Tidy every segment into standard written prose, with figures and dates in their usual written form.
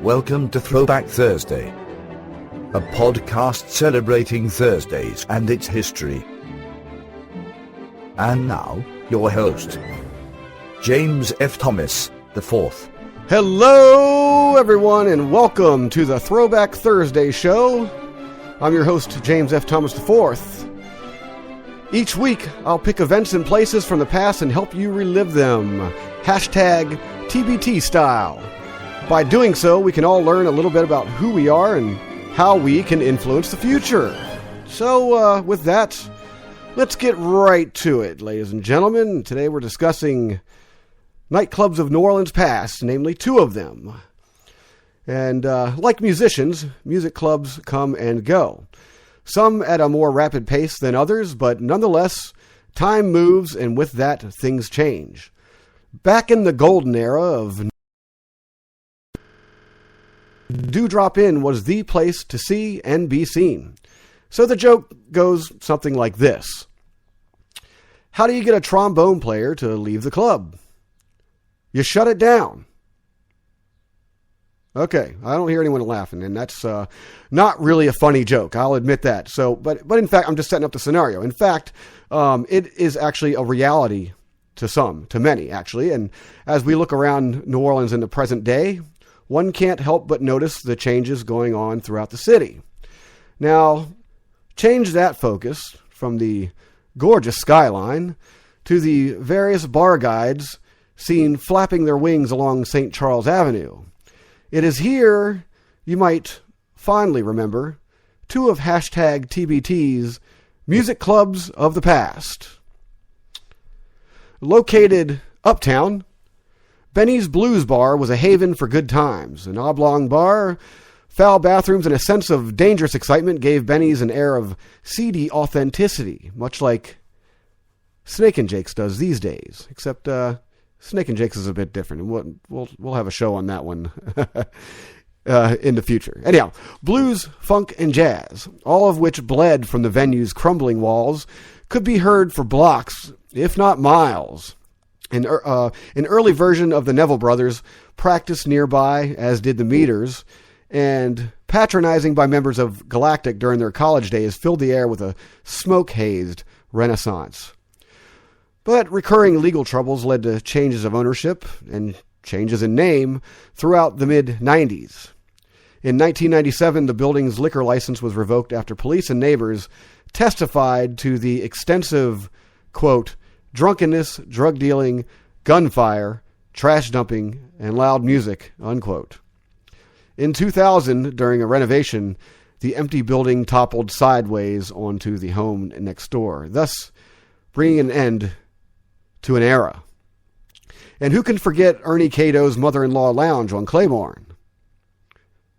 Welcome to Throwback Thursday, a podcast celebrating Thursdays and its history. And now, your host, James F. Thomas IV. Hello, everyone, and welcome to the Throwback Thursday show. I'm your host, James F. Thomas IV. Each week, I'll pick events and places from the past and help you relive them. Hashtag TBT style. By doing so, we can all learn a little bit about who we are and how we can influence the future. So, with that, let's get right to it, ladies and gentlemen. Today we're discussing nightclubs of New Orleans past, namely two of them. And like musicians, music clubs come and go. Some at a more rapid pace than others, but nonetheless, time moves and with that, things change. Back in the golden era of Dewdrop Inn was the place to see and be seen. So the joke goes something like this. How do you get a trombone player to leave the club? You shut it down. Okay, I don't hear anyone laughing, and that's not really a funny joke. I'll admit that. So, but in fact, I'm just setting up the scenario. In fact, it is actually a reality to many, actually. And as we look around New Orleans in the present day, one can't help but notice the changes going on throughout the city. Now, change that focus from the gorgeous skyline to the various bar guides seen flapping their wings along St. Charles Avenue. It is here you might fondly remember two of hashtag TBT's music clubs of the past. Located uptown, Benny's Blues Bar was a haven for good times. An oblong bar, foul bathrooms, and a sense of dangerous excitement gave Benny's an air of seedy authenticity, much like Snake and Jake's does these days. Except Snake and Jake's is a bit different, and we'll have a show on that one in the future. Anyhow, blues, funk, and jazz, all of which bled from the venue's crumbling walls, could be heard for blocks, if not miles. An early version of the Neville Brothers practiced nearby, as did the Meters, and patronizing by members of Galactic during their college days filled the air with a smoke-hazed renaissance. But recurring legal troubles led to changes of ownership and changes in name throughout the mid-90s. In 1997, the building's liquor license was revoked after police and neighbors testified to the extensive, quote, drunkenness, drug dealing, gunfire, trash dumping, and loud music, unquote. In 2000, during a renovation, the empty building toppled sideways onto the home next door, thus bringing an end to an era. And who can forget Ernie Cato's mother-in-law lounge on Claiborne?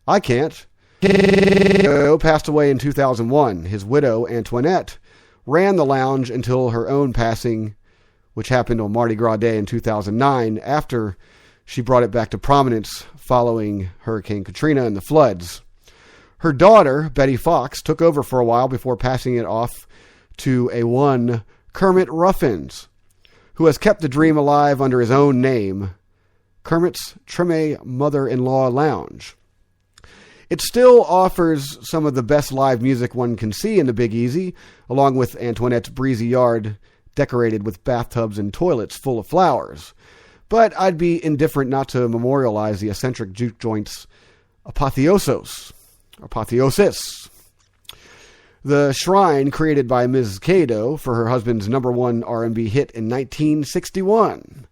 I can't. Cato passed away in 2001. His widow, Antoinette, ran the lounge until her own passing, which happened on Mardi Gras Day in 2009, after she brought it back to prominence following Hurricane Katrina and the floods. Her daughter, Betty Fox, took over for a while before passing it off to a one Kermit Ruffins, who has kept the dream alive under his own name, Kermit's Treme Mother-in-Law Lounge. It still offers some of the best live music one can see in the Big Easy, along with Antoinette's breezy yard decorated with bathtubs and toilets full of flowers. But I'd be indifferent not to memorialize the eccentric juke joint's apotheosis. The shrine created by Ms. Cato for her husband's #1 R&B hit in 1961,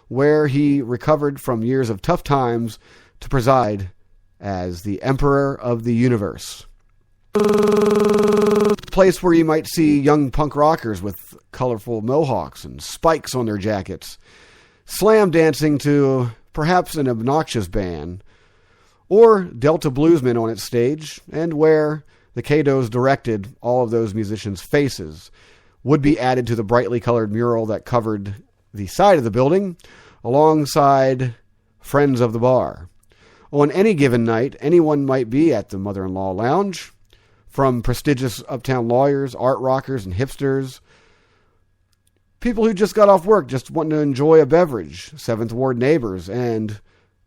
where he recovered from years of tough times to preside as the Emperor of the Universe. A place where you might see young punk rockers with colorful mohawks and spikes on their jackets, slam dancing to perhaps an obnoxious band, or Delta bluesmen on its stage, and where the Catos directed all of those musicians' faces would be added to the brightly colored mural that covered the side of the building, alongside Friends of the Bar. On any given night, anyone might be at the Mother-in-Law Lounge, from prestigious uptown lawyers, art rockers, and hipsters, people who just got off work just wanting to enjoy a beverage, Seventh Ward neighbors, and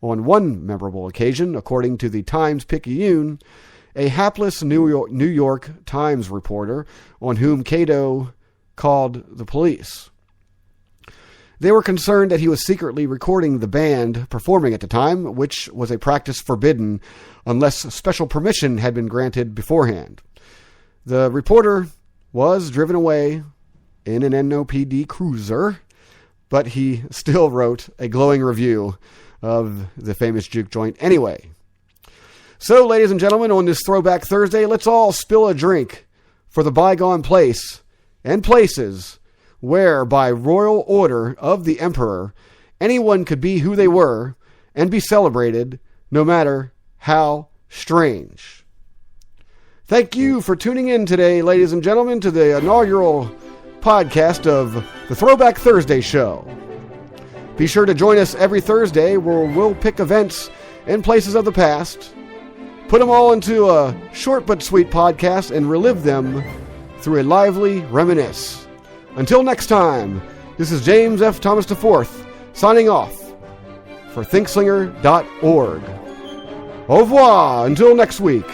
On one memorable occasion, according to the Times-Picayune, a hapless New York Times reporter on whom Cato called the police. They were concerned that he was secretly recording the band performing at the time, which was a practice forbidden unless special permission had been granted beforehand. The reporter was driven away in an NOPD cruiser, but he still wrote a glowing review of the famous juke joint anyway. So, ladies and gentlemen, on this Throwback Thursday, let's all spill a drink for the bygone place and places where, by royal order of the emperor, anyone could be who they were and be celebrated, no matter how strange. Thank you for tuning in today, ladies and gentlemen, to the inaugural podcast of the Throwback Thursday show. Be sure to join us every Thursday where we'll pick events and places of the past, put them all into a short but sweet podcast, and relive them through a lively reminisce. Until next time, this is James F. Thomas IV signing off for thinkslinger.org. Au revoir until next week.